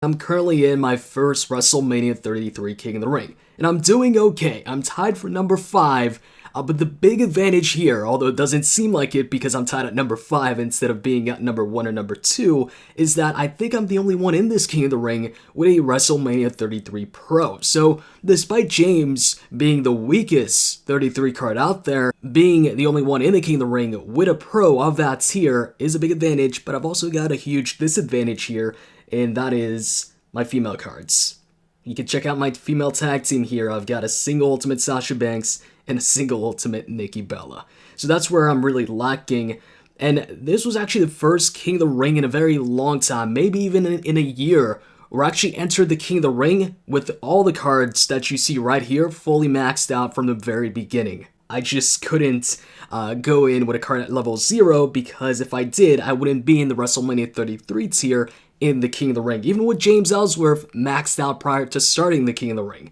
I'm currently in my first WrestleMania 33 King of the Ring, and I'm doing okay. I'm tied for number 5, but the big advantage here, although it doesn't seem like it because I'm tied at number 5 instead of being at number 1 or number 2, is that I think I'm the only one in this King of the Ring with a WrestleMania 33 Pro. So, despite James being the weakest 33 card out there, being the only one in the King of the Ring with a Pro of that tier is a big advantage, but I've also got a huge disadvantage here, and that is my female cards. You can check out my female tag team here. I've got a single Ultimate Sasha Banks and a single Ultimate Nikki Bella. So that's where I'm really lacking. And this was actually the first King of the Ring in a very long time, maybe even in a year, where I actually entered the King of the Ring with all the cards that you see right here fully maxed out from the very beginning. I just couldn't go in with a card at level 0 because if I did, I wouldn't be in the WrestleMania 33 tier in the King of the Ring, even with James Ellsworth maxed out prior to starting the King of the Ring.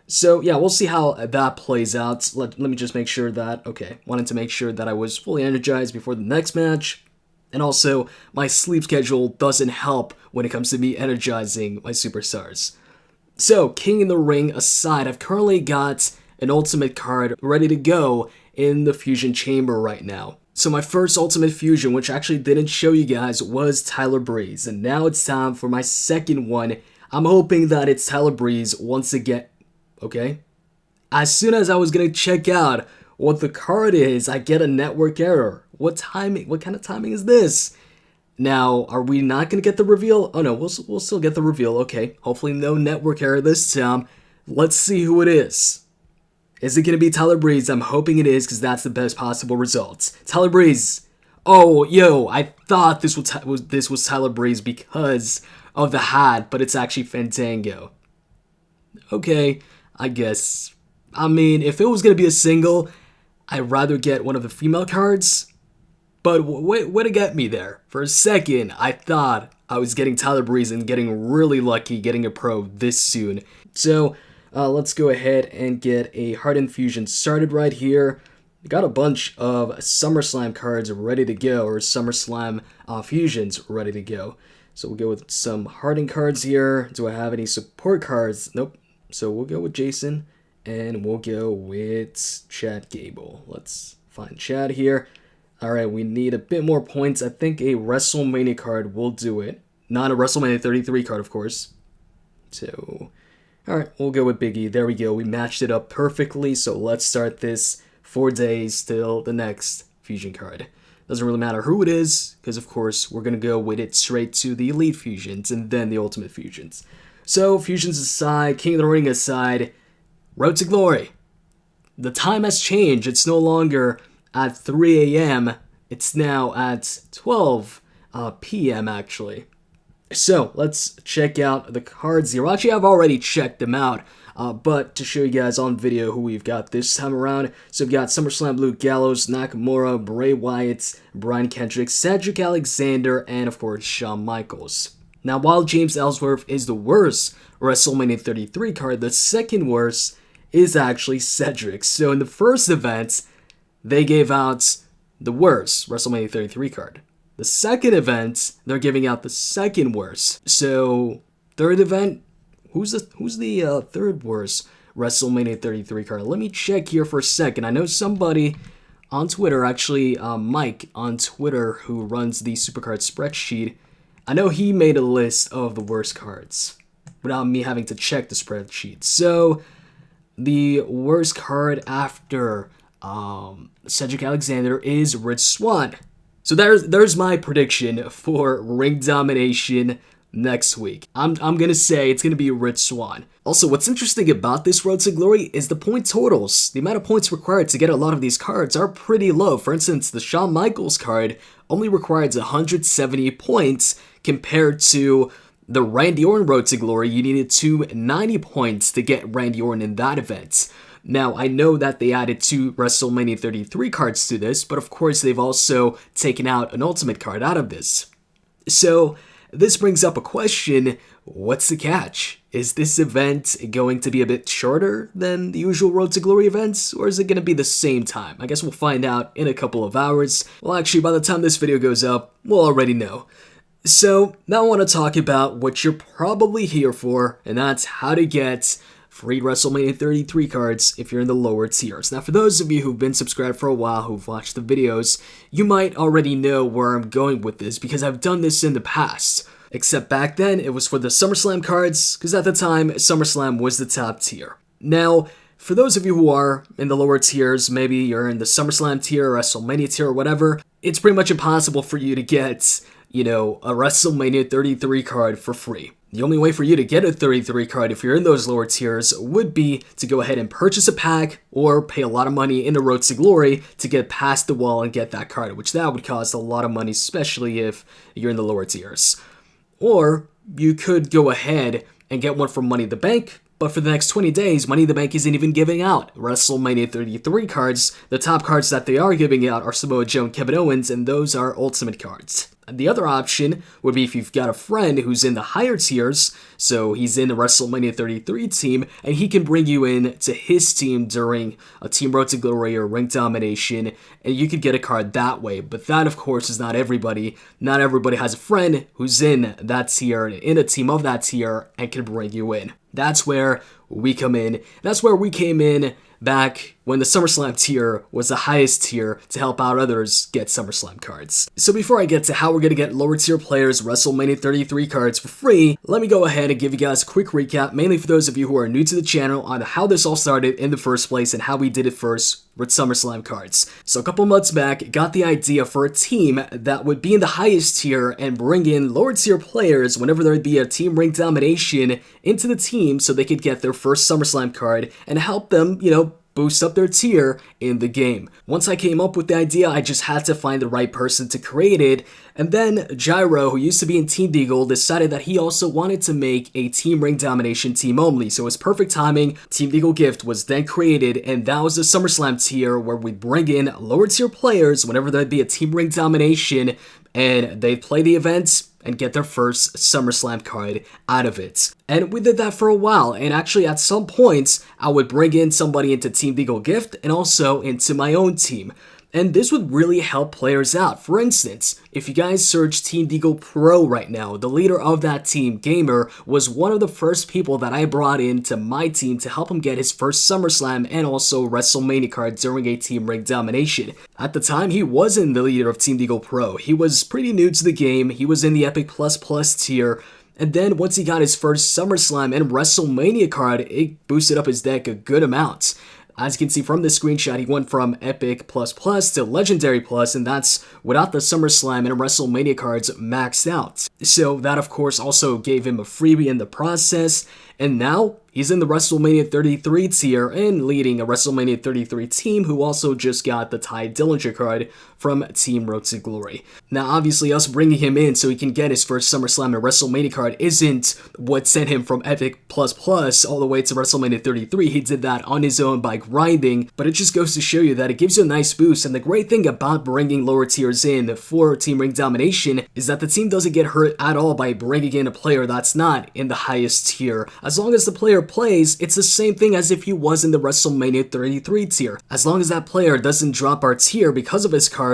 So yeah, we'll see how that plays out. Let me just make sure that, wanted to make sure that I was fully energized before the next match. And also, my sleep schedule doesn't help when it comes to me energizing my superstars. So, King of the Ring aside, I've currently got an Ultimate card ready to go in the Fusion Chamber right now. So my first Ultimate Fusion, which actually didn't show you guys, was Tyler Breeze. And now it's time for my second one. I'm hoping that it's Tyler Breeze once again. Okay? As soon as I was going to check out what the card is, I get a network error. What timing? What kind of timing is this? Now, are we not going to get the reveal? Oh no, we'll still get the reveal. Okay, hopefully no network error this time. Let's see who it is. Is it going to be Tyler Breeze? I'm hoping it is because that's the best possible result. Tyler Breeze. Oh, yo, I thought this was Tyler Breeze because of the hat, but it's actually Fandango. Okay, I guess. I mean, if it was going to be a single, I'd rather get one of the female cards. But way to get me there. For a second, I thought I was getting Tyler Breeze and getting really lucky getting a pro this soon. So, let's go ahead and get a Heart Infusion started right here. We got a bunch of SummerSlam cards ready to go, or SummerSlam fusions ready to go. So we'll go with some Harden cards here. Do I have any support cards? Nope. So we'll go with Jason, and we'll go with Chad Gable. Let's find Chad here. Alright, we need a bit more points. I think a WrestleMania card will do it. Not a WrestleMania 33 card, of course. So, alright, we'll go with Big E. There we go. We matched it up perfectly. So let's start this 4 days till the next fusion card. Doesn't really matter who it is, because of course we're going to go with it straight to the Elite Fusions and then the Ultimate Fusions. So, fusions aside, King of the Ring aside, Road to Glory. The time has changed. It's no longer at 3 a.m. It's now at 12 p.m. actually. So, let's check out the cards here. Well, actually, I've already checked them out, but to show you guys on video who we've got this time around. So, we've got SummerSlam Luke Gallows, Nakamura, Bray Wyatt, Brian Kendrick, Cedric Alexander, and of course, Shawn Michaels. Now, while James Ellsworth is the worst WrestleMania 33 card, the second worst is actually Cedric. So, in the first event, they gave out the worst WrestleMania 33 card. The second event, they're giving out the second worst. So, third event, who's the third worst WrestleMania 33 card? Let me check here for a second. I know somebody on Twitter, actually Mike on Twitter, who runs the Supercard spreadsheet. I know he made a list of the worst cards without me having to check the spreadsheet. So, the worst card after Cedric Alexander is Rich Swann. So there's my prediction for ring domination next week. I'm gonna say it's gonna be Rich Swann. Also, what's interesting about this Road to Glory is the point totals. The amount of points required to get a lot of these cards are pretty low. For instance, the Shawn Michaels card only requires 170 points compared to the Randy Orton Road to Glory. You needed 290 points to get Randy Orton in that event. Now, I know that they added 2 WrestleMania 33 cards to this, but of course they've also taken out an Ultimate card out of this. So, this brings up a question, what's the catch? Is this event going to be a bit shorter than the usual Road to Glory events, or is it going to be the same time? I guess we'll find out in a couple of hours. Well, actually, by the time this video goes up, we'll already know. So now I want to talk about what you're probably here for, and that's how to get free WrestleMania 33 cards if you're in the lower tiers. Now, for those of you who've been subscribed for a while, who've watched the videos, you might already know where I'm going with this because I've done this in the past. Except back then, it was for the SummerSlam cards, because at the time, SummerSlam was the top tier. Now, for those of you who are in the lower tiers, maybe you're in the SummerSlam tier, WrestleMania tier, or whatever, it's pretty much impossible for you to get, a WrestleMania 33 card for free. The only way for you to get a 33 card if you're in those lower tiers would be to go ahead and purchase a pack or pay a lot of money in the Road to Glory to get past the wall and get that card, which that would cost a lot of money, especially if you're in the lower tiers. Or you could go ahead and get one from Money in the Bank, but for the next 20 days, Money in the Bank isn't even giving out WrestleMania 33 cards. The top cards that they are giving out are Samoa Joe and Kevin Owens, and those are Ultimate cards. And the other option would be if you've got a friend who's in the higher tiers, so he's in the WrestleMania 33 team, and he can bring you in to his team during a Team Road to Glory or Ring Domination, and you could get a card that way. But that, of course, is not everybody. Not everybody has a friend who's in that tier, in a team of that tier, and can bring you in. That's where we come in. That's where we came in back when the SummerSlam tier was the highest tier to help out others get SummerSlam cards. So before I get to how we're going to get lower tier players WrestleMania 33 cards for free, let me go ahead and give you guys a quick recap, mainly for those of you who are new to the channel, on how this all started in the first place and how we did it first with SummerSlam cards. So a couple months back, got the idea for a team that would be in the highest tier and bring in lower tier players whenever there'd be a Team Ring Domination into the team so they could get their first SummerSlam card and help them, boost up their tier in the game. Once I came up with the idea, I just had to find the right person to create it, and then Gyro, who used to be in Team Deagle, decided that he also wanted to make a Team Ring Domination team only, so it was perfect timing. Team Deagle Gift was then created, and that was the SummerSlam tier where we'd bring in lower tier players whenever there'd be a Team Ring Domination, and they'd play the events and get their first SummerSlam card out of it. And we did that for a while, and actually at some points, I would bring in somebody into Team Deagle Gift and also into my own team. And this would really help players out. For instance, if you guys search Team Deagle Pro right now, the leader of that team, Gamer, was one of the first people that I brought into my team to help him get his first SummerSlam and also WrestleMania card during a Team Ring Domination. At the time, he wasn't the leader of Team Deagle Pro. He was pretty new to the game. He was in the Epic Plus Plus tier. And then once he got his first SummerSlam and WrestleMania card, it boosted up his deck a good amount. As you can see from this screenshot, he went from Epic Plus Plus to Legendary Plus, and that's without the SummerSlam and WrestleMania cards maxed out. So that, of course, also gave him a freebie in the process, and now he's in the WrestleMania 33 tier and leading a WrestleMania 33 team who also just got the Ty Dillinger card from Team Road to Glory. Now, obviously, us bringing him in so he can get his first SummerSlam and WrestleMania card isn't what sent him from Epic Plus Plus all the way to WrestleMania 33. He did that on his own by grinding, but it just goes to show you that it gives you a nice boost. And the great thing about bringing lower tiers in for Team Ring Domination is that the team doesn't get hurt at all by bringing in a player that's not in the highest tier. As long as the player plays, it's the same thing as if he was in the WrestleMania 33 tier. As long as that player doesn't drop our tier because of his cards,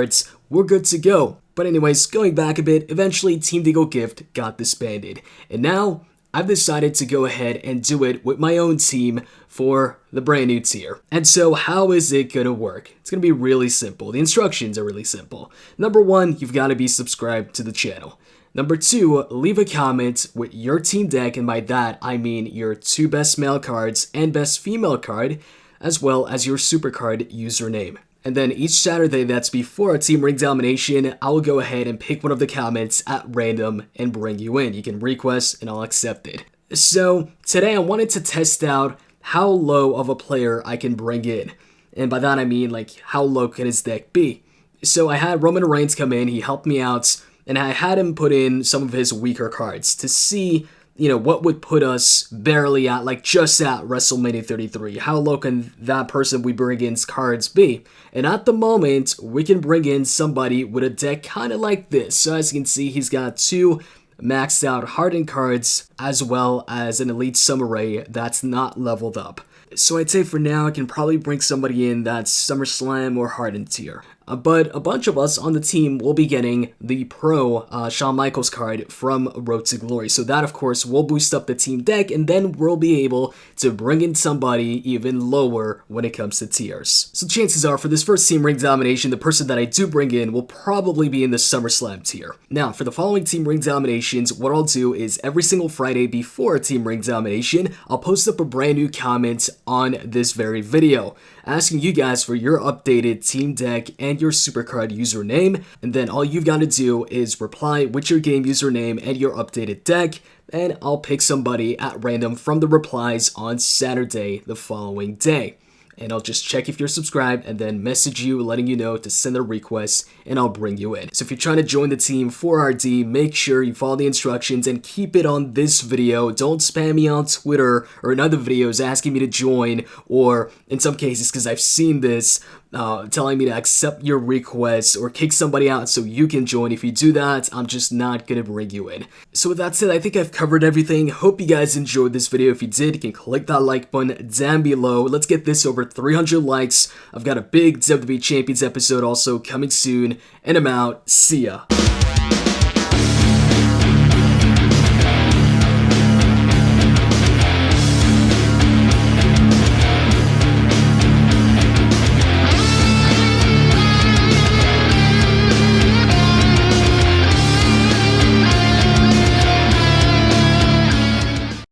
we're good to go. But anyways, going back a bit, eventually Team Deagle Gift got disbanded. And now, I've decided to go ahead and do it with my own team for the brand new tier. And so how is it gonna work? It's gonna be really simple. The instructions are really simple. Number one, you've gotta be subscribed to the channel. Number two, leave a comment with your team deck, and by that I mean your 2 best male cards and best female card, as well as your Supercard username. And then each Saturday that's before a Team Ring Domination, I will go ahead and pick one of the comments at random and bring you in. You can request and I'll accept it. So today I wanted to test out how low of a player I can bring in. And by that I mean, like, how low can his deck be? So I had Roman Reigns come in, he helped me out, and I had him put in some of his weaker cards to see, what would put us barely at, like, just at WrestleMania 33. How low can that person we bring in's cards be? And at the moment, we can bring in somebody with a deck kind of like this. So as you can see, he's got 2 maxed out hardened cards, as well as an Elite Samurai that's not leveled up. So I'd say for now, I can probably bring somebody in that's SummerSlam or hardened tier. but a bunch of us on the team will be getting the Pro Shawn Michaels card from Road to Glory. So that, of course, will boost up the team deck, and then we'll be able to bring in somebody even lower when it comes to tiers. So chances are, for this first Team Ring Domination, the person that I do bring in will probably be in the SummerSlam tier. Now, for the following Team Ring Dominations, what I'll do is every single Friday before a Team Ring Domination, I'll post up a brand new comment on this very video, asking you guys for your updated team deck and your Supercard username, and then all you've got to do is reply with your game username and your updated deck, and I'll pick somebody at random from the replies on Saturday the following day. And I'll just check if you're subscribed and then message you letting you know to send a request, and I'll bring you in. So if you're trying to join the team for RD, make sure you follow the instructions and keep it on this video. Don't spam me on Twitter or in other videos asking me to join, or in some cases, because I've seen this, telling me to accept your request or kick somebody out so you can join. If you do that, I'm just not gonna bring you in. So with that said, I think I've covered everything. Hope you guys enjoyed this video. If you did, you can click that like button down below. Let's get this over 300 likes. I've got a big WWE Champions episode also coming soon, and I'm out. See ya.